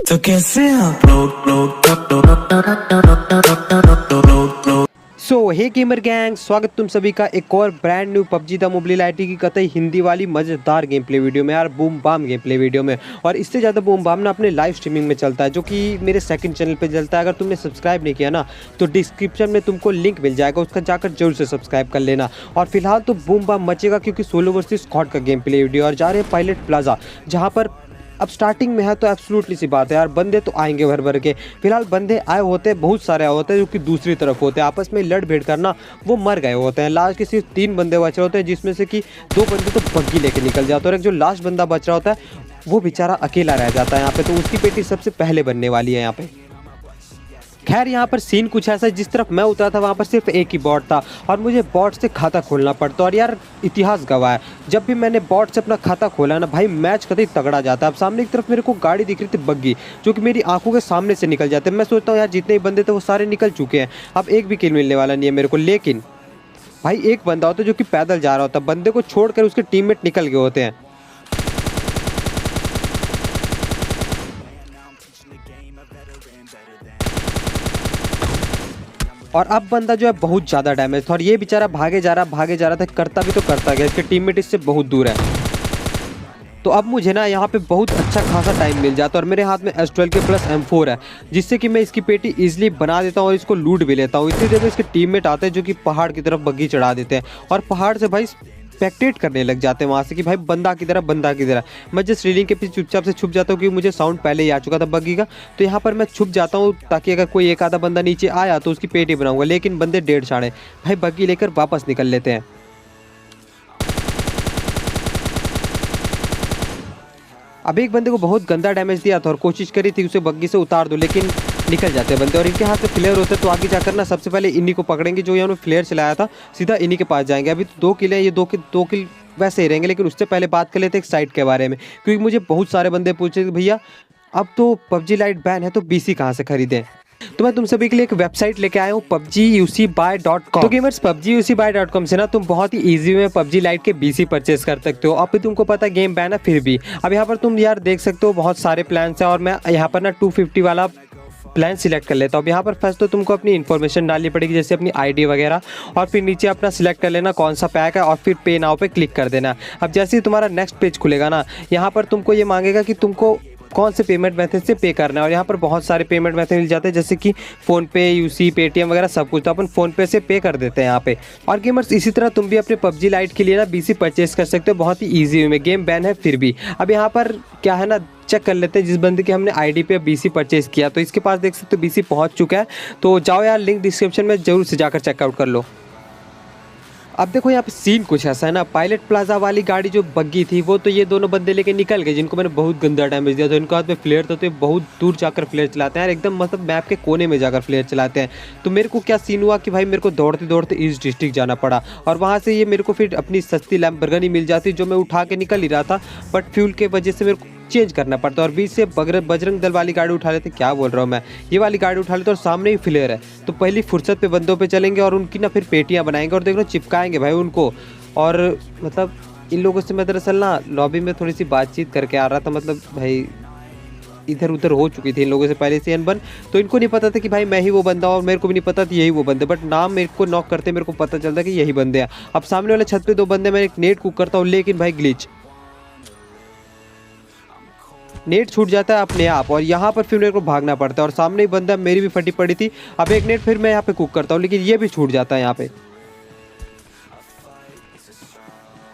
तो कैसे आप सो हे गेमर गैंग, स्वागत तुम सभी का एक और brand new PUBG the mobile IT की कतई हिंदी वाली मज़ेदार गेम प्ले वीडियो में यार, boom bam game play video में। और इससे ज़्यादा बूम बाम ना अपने लाइव स्ट्रीमिंग में चलता है, जो कि मेरे सेकंड चैनल पे चलता है। अगर तुमने सब्सक्राइब नहीं किया ना तो डिस्क्रिप्शन में तुमको लिंक मिल जाएगा, उसका जाकर जरूर से सब्सक्राइब कर लेना। और फिलहाल तो बूम बाम मचेगा क्योंकि सोलो वर्सेस स्क्वाड का गेम प्ले वीडियो और जा रहे हैं पायलट प्लाजा, जहाँ पर अब स्टार्टिंग में है तो एब्सोल्युटली सी बात है यार, बंदे तो आएंगे भर भर के। फिलहाल बंदे आए होते हैं, बहुत सारे आए होते हैं जो कि दूसरी तरफ होते हैं, आपस में लड़ भिड़ करना वो मर गए होते हैं। लास्ट के सिर्फ 3 बंदे बच रहे होते हैं, जिसमें से कि 2 बंदे तो बग्गी लेके निकल जाते हैं और एक जो लास्ट बंदा बच रहा होता है वो बेचारा अकेला रह जाता है यहाँ पे। तो उसकी पेटी सबसे पहले बनने वाली है यहाँ पे। खैर यहाँ पर सीन कुछ ऐसा है, जिस तरफ मैं उतरा था वहाँ पर सिर्फ एक ही बॉट था और मुझे बॉट से खाता खोलना पड़ता। और यार इतिहास गवाह है, जब भी मैंने बॉट से अपना खाता खोला ना भाई, मैच कतई तगड़ा जाता है। अब सामने की तरफ मेरे को गाड़ी दिख रही थी बग्गी, जो कि मेरी आंखों के सामने से निकल जाते हैं। मैं सोचता हूँ यार जितने ही बंदे थे वो सारे निकल चुके हैं, अब एक भी किल मिलने वाला नहीं है मेरे को। लेकिन भाई एक बंदा होता है जो कि पैदल जा रहा होता है, बंदे को छोड़कर उसके टीममेट निकल गए होते हैं। और अब बंदा जो है बहुत ज़्यादा डैमेज था और ये बेचारा भागे जा रहा था, करता भी तो करता गया, इसके टीममेट इससे बहुत दूर है। तो अब मुझे ना यहाँ पे बहुत अच्छा खासा टाइम मिल जाता है और मेरे हाथ में S12 के प्लस M4 है, जिससे कि मैं इसकी पेटी इजीली बना देता हूँ और इसको लूट भी लेता हूँ। इतनी देर में इसके टीममेट आते हैं जो कि पहाड़ की तरफ बग्गी चढ़ा देते हैं और पहाड़ से भाई स्पेक्टेट करने लग जाते हैं वहाँ से कि भाई बंदा की तरह। मैं जिस रेलिंग के पीछे चुपचाप से छुप जाता हूँ क्योंकि मुझे साउंड पहले ही आ चुका था बग्गी का। तो यहाँ पर मैं छुप जाता हूँ ताकि अगर कोई एक आधा बंदा नीचे आया तो उसकी पेटी बनाऊंगा। लेकिन बंदे 1.5 साढ़े भाई बग्गी लेकर वापस निकल लेते हैं। अब एक बंदे को बहुत गंदा डैमेज दिया था और कोशिश करी थी उसे बग्गी से उतार दो, लेकिन निकल जाते हैं बंदे। और इनके हाथ में फ्लेयर होता है तो आगे जाकर ना सबसे पहले इन्हीं को पकड़ेंगे, जो यहाँ फ्लेयर चलाया था, सीधा इन्हीं के पास जाएंगे। अभी तो 2 किल हैं, ये 2 किल वैसे ही रहेंगे। लेकिन उससे पहले बात कर लेते हैं एक साइट के बारे में, क्योंकि मुझे बहुत सारे बंदे पूछे कि भैया अब तो पबजी लाइट बैन है तो BC कहाँ से खरीदें। तो मैं तुम सभी के लिए एक वेबसाइट लेके आया हूँ PUBGUCBuy.com। तो गेमर्स PUBGUCBuy.com से ना तुम बहुत ही इजी में पबजी लाइट के BC परचेस कर सकते हो। अब भी तुमको पता है गेम बैन है फिर भी। अब यहाँ पर तुम यार देख सकते हो बहुत सारे प्लान्स हैं और मैं यहाँ पर ना 250 वाला प्लान सिलेक्ट कर लेता हूँ। यहाँ पर फर्स्ट तो तुमको अपनी इन्फॉर्मेशन डालनी पड़ेगी, जैसे अपनी ID वगैरह, और फिर नीचे अपना सिलेक्ट कर लेना कौन सा पैक है और फिर पे नाउ पे क्लिक कर देना। अब जैसे ही तुम्हारा नेक्स्ट पेज खुलेगा ना, यहाँ पर तुमको ये मांगेगा कि तुमको कौन से पेमेंट मेथड से पे करना है। और यहाँ पर बहुत सारे पेमेंट मेथड मिल जाते हैं, जैसे कि फ़ोनपे, UC, पेटीएम वगैरह सब कुछ। तो अपन फ़ोनपे से पे कर देते हैं यहाँ पे। और गेमर्स इसी तरह तुम भी अपने पबजी लाइट के लिए ना BC परचेस कर सकते हो बहुत ही ईजी में। गेम बैन है फिर भी। अब यहाँ पर क्या है ना, चेक कर लेते हैं जिस बंदे की हमने ID पे BC परचेस किया, तो इसके पास देख सकते हो BC पहुँच चुका है। तो जाओ यार, लिंक डिस्क्रिप्शन में जरूर से जाकर चेकआउट कर लो। अब देखो यहाँ पे सीन कुछ ऐसा है ना, पायलट प्लाजा वाली गाड़ी जो बग्गी थी वो तो ये दोनों बंदे लेके निकल गए, जिनको मैंने बहुत गंदा डैमेज दिया था। इनके हाथ में फ्लेयर था तो ये बहुत दूर जाकर फ्लेयर चलाते हैं यार, एकदम मतलब मैप के कोने में जाकर फ्लेयर चलाते हैं। तो मेरे को क्या सीन हुआ कि भाई मेरे को दौड़ते दौड़ते ईस्ट डिस्ट्रिक्ट जाना पड़ा और वहाँ से ये मेरे को फिर अपनी सस्ती लैम्बोर्गिनी मिल जाती, जो मैं उठा के निकल ही रहा था, बट फ्यूल के वजह से मेरे को चेंज करना पड़ता है। और बीच से बजरंग दल वाली गाड़ी उठा लेते, क्या बोल रहा हूँ मैं, ये वाली गाड़ी उठा लेते और सामने ही फ्लेयर है। तो पहली फुर्सत पे बंदों पे चलेंगे और उनकी ना फिर पेटियाँ बनाएंगे और देख लो चिपकाएंगे भाई उनको। और मतलब इन लोगों से मैं दरअसल ना लॉबी में थोड़ी सी बातचीत करके आ रहा था, मतलब भाई इधर उधर हो चुकी थी इन लोगों से पहले से अनबन। तो इनको नहीं पता था कि भाई मैं ही वो बंदा हूँ और मेरे को भी नहीं पता था यही वो बंदे, बट नाम मेरे को नॉक करते मेरे को पता चलता कि यही बंदे हैं। अब सामने वाले छत पे 2 बंदे, मैं एक नेट कुक करता हूँ, लेकिन भाई ग्लिच, नेट छूट जाता है अपने आप और यहाँ पर फिर मेरे को भागना पड़ता है। और सामने ही बंदा मेरी भी फटी पड़ी थी। अब एक नेट फिर मैं यहाँ पे कुक करता हूँ, लेकिन ये भी छूट जाता है यहाँ पे।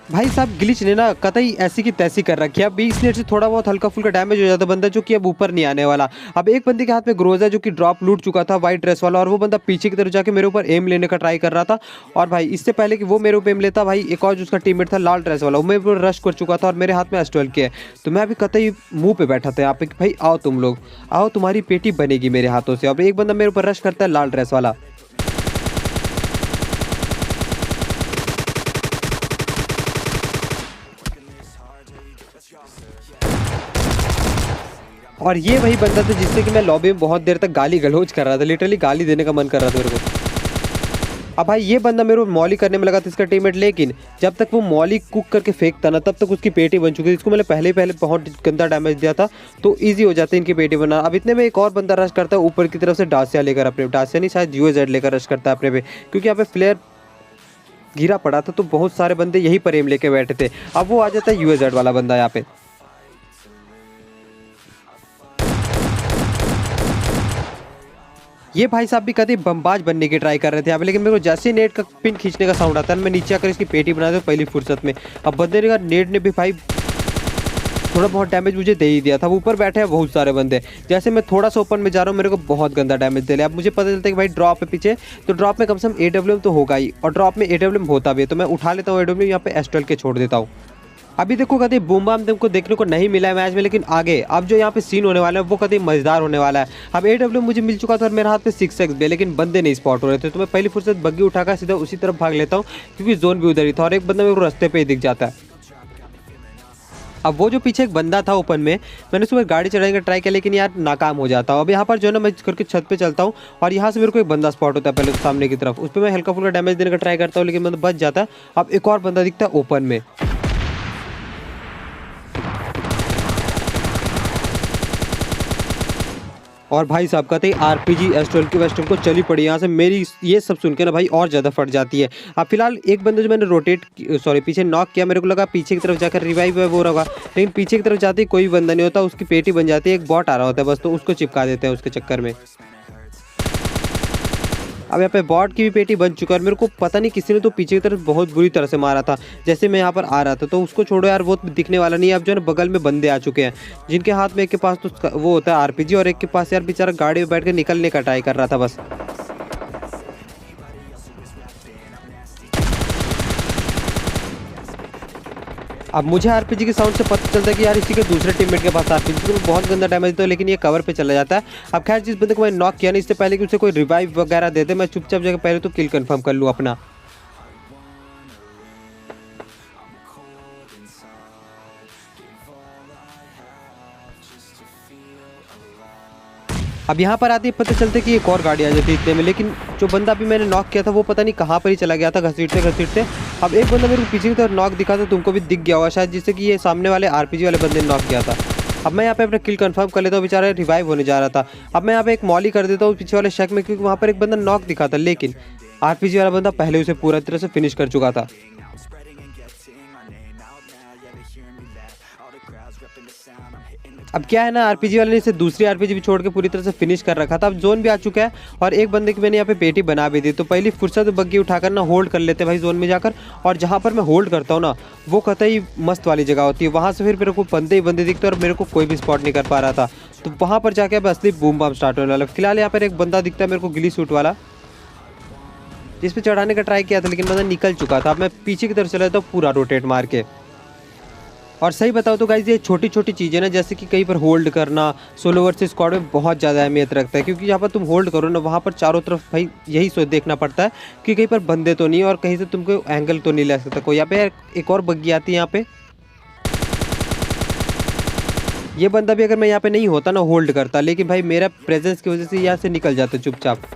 भाई साहब ग्लिच ने ना कतई ऐसी की तैसी कर रखी है। अब 20 मिनट से थोड़ा बहुत हल्का फुल्का डैमेज हो जाता बंदा, जो कि अब ऊपर नहीं आने वाला। अब एक बंदे के हाथ में ग्रोजा जो कि ड्रॉप लूट चुका था वाइट ड्रेस वाला, और वो बंदा पीछे की तरफ जाके मेरे ऊपर एम लेने का ट्राई कर रहा था। और भाई इससे पहले कि वो मेरे ऊपर एम लेता, भाई एक और जो उसका टीममेट था लाल ड्रेस वाला, वो मेरे ऊपर रश कर चुका था और मेरे हाथ में S12 के है। तो मैं अभी कतई मुँह पे बैठा था यहाँ पे कि भाई आओ तुम लोग आओ, तुम्हारी पेटी बनेगी मेरे हाथों से। अब एक बंदा मेरे ऊपर रश करता है लाल ड्रेस वाला, और ये वही बंदा था जिससे कि मैं लॉबी में बहुत देर तक गाली गलौज कर रहा था, लिटरली गाली देने का मन कर रहा था मेरे को। अब भाई ये बंदा मेरे को मॉली करने में लगा था इसका टीममेट, लेकिन जब तक वो मॉली कुक करके फेंकता ना तब तक उसकी पेटी बन चुकी थी। इसको मैंने पहले बहुत गंदा डैमेज दिया था, तो ईजी हो जाता है इनकी पेटी बनाना। अब इतने में एक और बंदा रश करता है ऊपर की तरफ से, डासिया लेकर, अपने डासिया नहीं शायद UAZ लेकर रश करता है अपने पे, क्योंकि यहाँ पे फ्लेयर गिरा पड़ा था तो बहुत सारे बंदे यही पर एम लेके बैठे थे। अब वो आ जाता है UAZ वाला बंदा यहाँ पे। ये भाई साहब भी कभी बमबाज बनने की ट्राई कर रहे थे यहाँ पे, लेकिन मेरे को जैसे नेट का पिन खींचने का साउंड आता है मैं नीचे आकर इसकी पेटी बना दूँ पहली फुर्सत में। अब बंदे ने नेट ने भी भाई थोड़ा बहुत डैमेज मुझे दे ही दिया था। ऊपर बैठे हैं बहुत सारे बंदे, जैसे मैं थोड़ा सा ओपन में जा रहा हूँ मेरे को बहुत गंदा डैमेज दे लिया। अब मुझे पता चलता है कि भाई ड्रॉप है पीछे, तो ड्रॉप में कम से कम AWM तो होगा ही, और ड्रॉप में AWM होता भी है, तो मैं उठा लेता हूँ AWM यहाँ पे S12 के छोड़ देता हूँ। अभी देखो कभी बूम बाम तुमको देखने को नहीं मिला है मैच में, लेकिन आगे अब जो यहाँ पे सीन होने वाला है वो कभी मजेदार होने वाला है। अब AWM मुझे मिल चुका था और मेरे हाथ पे 6x भी है, लेकिन बंदे नहीं स्पॉट हो रहे थे, तो मैं पहली फुर्सत बग्गी उठाकर सीधा उसी तरफ भाग लेता हूँ, क्योंकि जोन भी उधर ही था और एक बंदा मेरे को रास्ते पे ही दिख जाता है। अब वो जो पीछे एक बंदा था ओपन में, मैंने सुबह गाड़ी चढ़ाने का ट्राई किया लेकिन यार नाकाम हो जाता हूँ। अब यहाँ पर जो है ना मैं करके छत पे चलता हूँ और यहाँ से मेरे को एक बंदा स्पॉट होता है पहले तो सामने की तरफ, उस पर मैं हल्का फुल्का डैमेज देने का ट्राई करता हूँ लेकिन बंदा बच जाता है। अब एक और बंदा दिखता है ओपन में, और भाई साहब कहते हैं RPG S12 की वेस्टर्न को चली पड़ी। यहाँ से मेरी ये सब सुन के ना भाई और ज़्यादा फट जाती है। अब फिलहाल एक बंदा जो मैंने पीछे नॉक किया, मेरे को लगा पीछे की तरफ जाकर रिवाइव है वो रहा, लेकिन पीछे की तरफ जाते ही कोई बंदा नहीं होता, उसकी पेटी बन जाती है, एक बॉट आ रहा होता है बस, तो उसको चिपका देते हैं उसके चक्कर में। अब यहाँ पे बॉट की भी पेटी बन चुका है और मेरे को पता नहीं किसी ने तो पीछे की तरफ बहुत बुरी तरह से मारा था जैसे मैं यहाँ पर आ रहा था, तो उसको छोड़ो यार वो दिखने वाला नहीं है। अब जो है ना बगल में बंदे आ चुके हैं जिनके हाथ में एक के पास तो वो होता है RPG और एक के पास यार बेचारा गाड़ी में बैठ के निकलने का ट्राई कर रहा था बस। अब मुझे RPG के साउंड से पता चलता है कि यार इसी के दूसरे टीममेट के पास RPG, तो बहुत गंदा डैमेज देता है, लेकिन ये कवर पे चला जाता है। अब खैर जिस बंदे को मैं नॉक किया नहीं, इससे पहले कि उसे कोई रिवाइव वगैरह दे दे, मैं चुपचाप जगह पहले तो किल कंफर्म कर लूँ अपना। अब यहाँ पर आती है पता चलता है कि एक और गाड़ी आ जाती है इतने में, लेकिन जो बंदा अभी मैंने नॉक किया था वो पता नहीं कहाँ पर ही चला गया था घसीटते घसीटते। अब एक बंदा मेरे को पीछे की तरफ नॉक दिखा था, तुमको भी दिख गया होगा शायद, जिससे कि ये सामने वाले RPG वाले बंदे ने नॉक किया था। अब मैं यहाँ पे अपना किल कंफर्म कर लेता हूँ, बेचारा रिवाइव होने जा रहा था। अब मैं यहाँ पे एक मॉली कर देता हूँ पीछे वाले शेक में, क्योंकि वहाँ पर एक बंदा नॉक दिखा था, लेकिन RPG वाला बंदा पहले उसे पूरा तरह से फिनिश कर चुका था। अब क्या है ना RPG वाले ने इसे दूसरी RPG भी छोड़ के पूरी तरह से फिनिश कर रखा था। अब जोन भी आ चुका है और एक बंदे की मैंने यहाँ पे पेटी बना भी दी, तो पहली फुर्सत बग्गी उठाकर ना होल्ड कर लेते भाई जोन में जाकर, और जहाँ पर मैं होल्ड करता हूँ ना वो कतई मस्त वाली जगह होती है, वहाँ से फिर मेरे को बंदे ही बंदे दिखते और मेरे को कोई भी स्पॉट नहीं कर पा रहा था, तो वहाँ पर जाके अब असली बूम बाम स्टार्ट होने वाला। फिलहाल यहाँ पर एक बंदा दिखता है मेरे को गिली सूट वाला, जिस पे चढ़ाने का ट्राई किया था लेकिन बंदा निकल चुका था। अब मैं पीछे की तरफ चला जाता हूँ पूरा रोटेट मार के। और सही बताओ तो गाइस ये छोटी छोटी चीज़ें ना, जैसे कि कहीं पर होल्ड करना सोलो वर्सेस स्क्वाड में बहुत ज़्यादा अहमियत रखता है, क्योंकि यहाँ पर तुम होल्ड करो ना वहाँ पर चारों तरफ भाई यही सोच देखना पड़ता है कि कहीं पर बंदे तो नहीं और कहीं से तुमको एंगल तो नहीं ले सकता कोई। यहाँ पे एक और बग्गी आती है यहाँ पे, ये बंदा भी अगर मैं यहाँ पे नहीं होता ना होल्ड करता, लेकिन भाई मेरा प्रेजेंस की वजह से यहाँ से निकल जाता चुपचाप।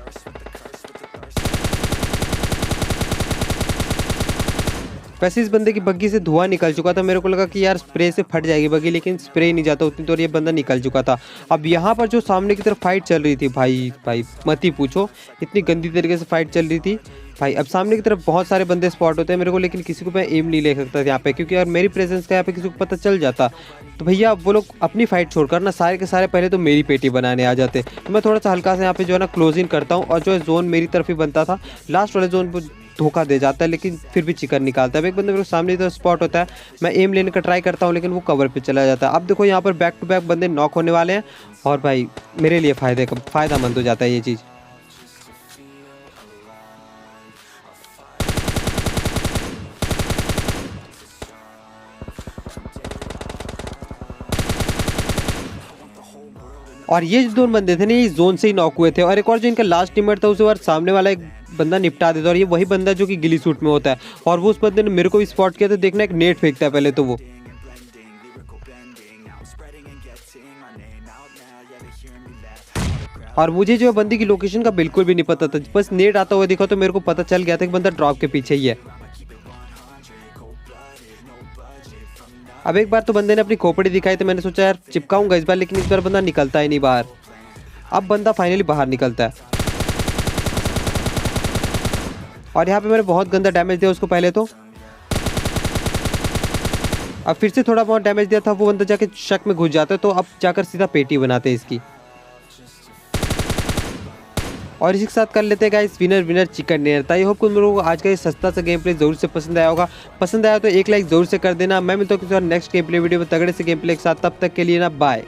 वैसे इस बंदे की बग्गी से धुआं निकल चुका था, मेरे को लगा कि यार स्प्रे से फट जाएगी बग्गी, लेकिन स्प्रे ही नहीं जाता उतनी तो, ये बंदा निकल चुका था। अब यहाँ पर जो सामने की तरफ फाइट चल रही थी भाई मत ही पूछो, इतनी गंदी तरीके से फाइट चल रही थी भाई। अब सामने की तरफ बहुत सारे बंदे स्पॉट होते हैं मेरे को, लेकिन किसी को मैं एम नहीं ले सकता यहाँ पे, क्योंकि अगर मेरी प्रेजेंस का यहाँ पे किसी को पता चल जाता तो भैया वो लोग अपनी फाइट छोड़कर ना सारे के सारे पहले तो मेरी पेटी बनाने आ जाते। तो मैं थोड़ा सा हल्का से यहाँ पे जो है ना क्लोजिंग करता हूँ, और जो है जोन मेरी तरफ ही बनता था, लास्ट वाले जोन पर धोखा दे जाता है, लेकिन फिर भी चिकन निकालता है। एक बंदे मेरे सामने तो स्पॉट होता है, मैं एम लेने का ट्राई करता हूँ लेकिन वो कवर पे चला जाता है। अब देखो यहाँ पर बैक टू बैक बंदे नॉक होने वाले हैं, और भाई मेरे लिए फ़ायदेमंद हो जाता है ये चीज़। और ये जो दोनों बंदे थे ना ये जोन से ही नॉक हुए थे, और एक और जो इनका लास्ट टीममेट था उसे बार सामने वाला एक बंदा निपटा देता, और ये वही बंदा जो कि गिली सूट में होता है, और वो उस बंदे ने मेरे को भी स्पॉट किया, तो देखना एक नेट फेंकता है पहले तो वो। और मुझे जो है बंदी की लोकेशन का बिल्कुल भी नहीं पता था, बस नेट आता हुआ दिखा तो मेरे को पता चल गया था कि बंदा ड्रॉप के पीछे ही है। अब एक बार तो बंदे ने अपनी खोपड़ी दिखाई तो मैंने सोचा यार चिपकाऊंगा इस बार, लेकिन इस बार बंदा निकलता ही नहीं बाहर। अब बंदा फाइनली बाहर निकलता है और यहाँ पे मैंने बहुत गंदा डैमेज दिया उसको पहले तो। अब फिर से थोड़ा बहुत डैमेज दिया था, वो बंदा जाके शक में घुस जाता है, तो अब जाकर सीधा पेटी बनाते हैं इसकी। और इसी के साथ कर लेते हैं guys winner winner chicken dinner. तो आई होप तुम लोगों को आज का ये सस्ता सा गेम प्ले जरूर से पसंद आया होगा। पसंद आया तो एक लाइक जरूर से कर देना। मैं मिलता हूँ किसी और नेक्स्ट गेम प्ले वीडियो में तगड़े से गेम प्ले के साथ, तब तक के लिए ना बाय।